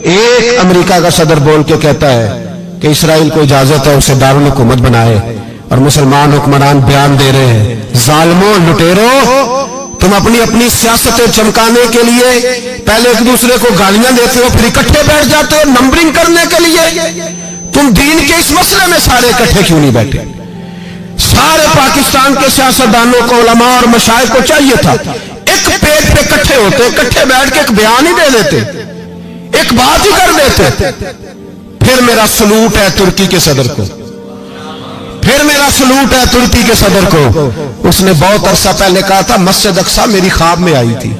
ایک امریکہ کا صدر بول کے کہتا ہے کہ اسرائیل کو اجازت ہے اسے دارالحکومت بنائے، اور مسلمان حکمران بیان دے رہے ہیں ظالموں لٹیروں، تم اپنی سیاستیں چمکانے کے لیے پہلے ایک دوسرے کو گالیاں دیتے ہو، پھر اکٹھے بیٹھ جاتے ہو نمبرنگ کرنے کے لیے۔ تم دین کے اس مسئلے میں سارے اکٹھے کیوں نہیں بیٹھے؟ سارے پاکستان کے سیاستدانوں کو، علماء اور مشائخ کو چاہیے تھا ایک پیج پہ اکٹھے ہوتے، اکٹھے بیٹھ کے ایک بیان ہی دے دیتے، ایک بات ہی کر دیتے۔ پھر میرا سلوٹ ہے ترکی کے صدر کو، پھر میرا سلوٹ ہے ترکی کے صدر کو۔ اس نے بہت عرصہ پہلے کہا تھا مسجد اقصی میری خواب میں آئی تھی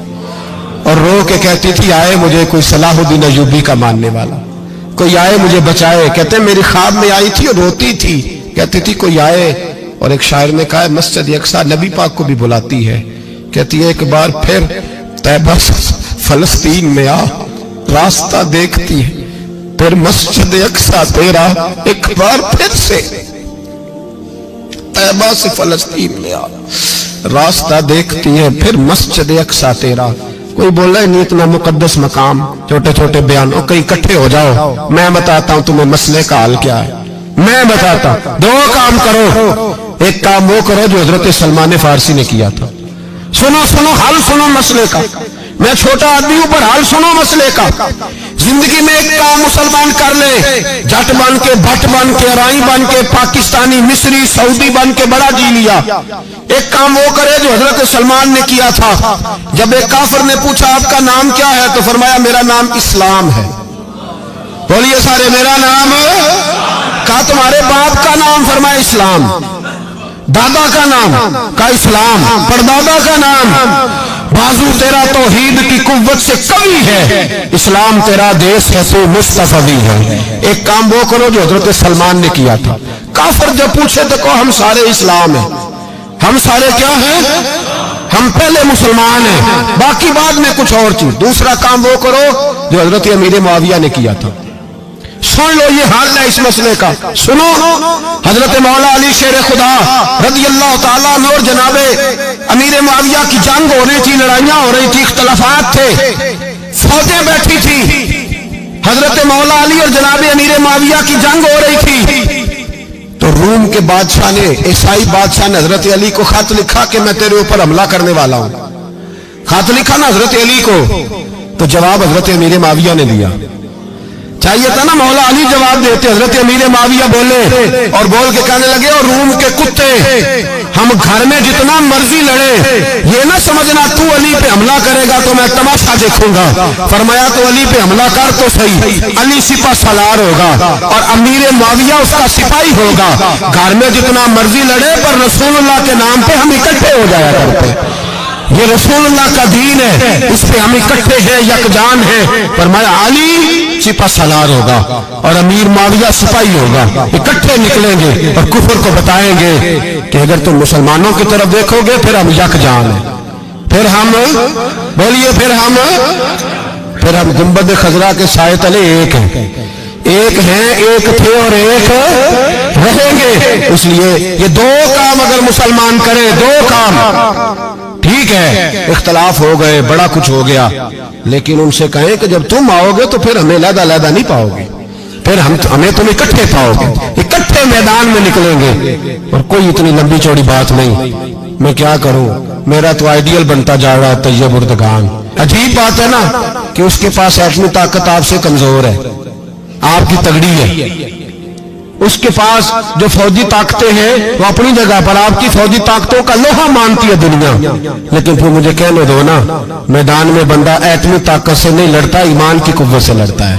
اور رو کے کہتی تھی آئے مجھے کوئی صلاح الدین ایوبی کا ماننے والا، کوئی آئے مجھے بچائے۔ کہتے میری خواب میں آئی تھی اور روتی تھی، کہتی تھی کوئی آئے۔ اور ایک شاعر نے کہا ہے مسجد اقصی نبی پاک کو بھی بلاتی ہے، کہتی ہے ایک بار پھر طیبہ فلسطین میں آ، راستہ دیکھتی ہے پھر مسجد اقصی تیرا، ایک بار پھر سے طیبہ سے فلسطین میں آ، راستہ دیکھتی ہے پھر مسجد اقصی تیرا۔ کوئی بول رہا ہے نہیں اتنا مقدس مقام، چھوٹے چھوٹے بیان، اور کہیں اکٹھے ہو جاؤ، میں بتاتا ہوں تمہیں مسئلے کا حل کیا ہے، میں بتاتا ہوں۔ دو کام کرو، ایک کام وہ کرو جو حضرت سلمان فارسی نے کیا تھا، سنو حل سنو مسئلے کا، میں چھوٹا آدمی ہوں پر حل سنو مسئلے کا۔ زندگی میں ایک کام مسلمان کر لے، جٹ بن کے، بھٹ بن کے، رائی بن کے، پاکستانی، مصری، سعودی بن کے بڑا جی لیا۔ ایک کام وہ کرے جو حضرت سلمان نے کیا تھا۔ جب ایک کافر نے پوچھا آپ کا نام کیا ہے تو فرمایا میرا نام اسلام ہے۔ بولیے سارے میرا نام، کہا تمہارے باپ کا نام، فرمایا اسلام۔ دادا کا نام، کہا اسلام۔ پردادا کا نام، بازو تیرا توحید کی قوت سے قوی ہے، اسلام تیرا دیس ہے تو مصطفی ہے۔ ایک کام وہ کرو جو حضرت سلمان نے کیا تھا۔ کافر جب پوچھے تو کہو ہم سارے اسلام ہیں، ہم سارے کیا ہیں، ہم پہلے مسلمان ہیں، باقی بعد میں کچھ اور چیز۔ دوسرا کام وہ کرو جو حضرت امیر معاویہ نے کیا تھا۔ سن لو یہ حال ہے اس مسئلے کا، سنو۔ حضرت مولا علی شیر خدا رضی اللہ تعالیٰ عنہ اور جناب امیر معاویہ کی جنگ ہو رہی تھی، لڑائیاں ہو رہی تھی، اختلافات تھے، فوجیں بیٹھی تھی، حضرت مولا علی اور جناب امیر معاویہ کی جنگ ہو رہی تھی۔ تو روم کے بادشاہ نے، عیسائی بادشاہ نے حضرت علی کو خط لکھا کہ میں تیرے اوپر حملہ کرنے والا ہوں۔ خط لکھا نا حضرت علی کو، تو جواب حضرت امیر معاویہ نے دیا۔ چاہیے تھا نا مولا علی جواب دیتے، حضرت امیر معاویہ بولے اور بول کے کہنے لگے اور روم کے کتے، ہم گھر میں جتنا مرضی لڑے، یہ نہ سمجھنا تو علی پہ حملہ کرے گا تو میں تماشا دیکھوں گا۔ فرمایا تو علی پہ حملہ کر تو صحیح، علی سپہ سالار ہوگا اور امیر معاویہ اس کا سپاہی ہوگا۔ گھر میں جتنا مرضی لڑے پر رسول اللہ کے نام پہ ہم اکٹھے ہو جایا کرتے، یہ رسول اللہ کا دین ہے، اس پہ ہم اکٹھے ہیں، یکجان ہیں۔ فرمایا علی سپہ سالار ہوگا اور امیر معاویہ سپاہی ہوگا، اکٹھے نکلیں گے اور کفر کو بتائیں گے کہ اگر تم مسلمانوں کی طرف دیکھو گے پھر ہم یکجان ہیں، پھر ہم، بولیے پھر ہم گنبد خضرا کے سائے تلے ایک ہیں، ایک ہیں، ایک تھے اور ایک رہیں گے۔ اس لیے یہ دو کام اگر مسلمان کرے، دو کام، ٹھیک ہے اختلاف ہو گئے، بڑا کچھ ہو گیا، لیکن ان سے کہیں کہ جب تم آؤ گے تو پھر ہمیں علیحدہ علیحدہ نہیں پاؤ گے، پھر ہمیں تم اکٹھے پاؤ گے، اکٹھے میدان میں نکلیں گے۔ اور کوئی اتنی لمبی چوڑی بات نہیں، میں کیا کروں، میرا تو آئیڈیل بنتا جا رہا طیب اردگان۔ عجیب بات ہے نا کہ اس کے پاس ایٹمی طاقت آپ سے کمزور ہے، آپ کی تگڑی ہے، اس کے پاس جو فوجی طاقتیں ہیں وہ اپنی جگہ پر، آپ کی فوجی طاقتوں کا لوہا مانتی ہے دنیا، لیکن پھر مجھے کہنے دو نا، میدان میں بندہ ایٹمی طاقت سے نہیں لڑتا، ایمان کی قوت سے لڑتا ہے۔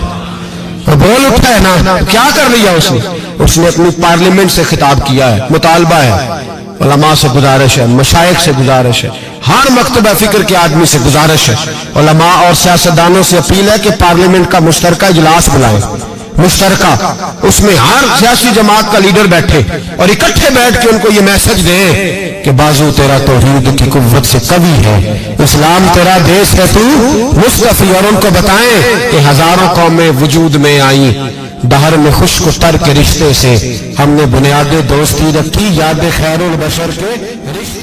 اور بول اٹھا ہے نا، کیا کر لیا اس نے اپنی پارلیمنٹ سے خطاب کیا ہے، مطالبہ ہے، علماء سے گزارش ہے، مشائخ سے گزارش ہے، ہر مکتبہ فکر کے آدمی سے گزارش ہے، علماء اور سیاستدانوں سے اپیل ہے کہ پارلیمنٹ کا مشترکہ اجلاس بلائیں، مشترکہ، اس میں ہر سیاسی جماعت کا لیڈر بیٹھے اور اکٹھے بیٹھ کے ان کو یہ میسج دیں کہ بازو تیرا توحید کی قوت سے قوی ہے، اسلام تیرا دیس ہے تو مصطفی، اور ان کو بتائیں کہ ہزاروں قومیں وجود میں آئیں، دہر میں خشک و تر کے رشتے سے ہم نے بنیاد دوستی رکھی، یاد خیر البشر کے رشتے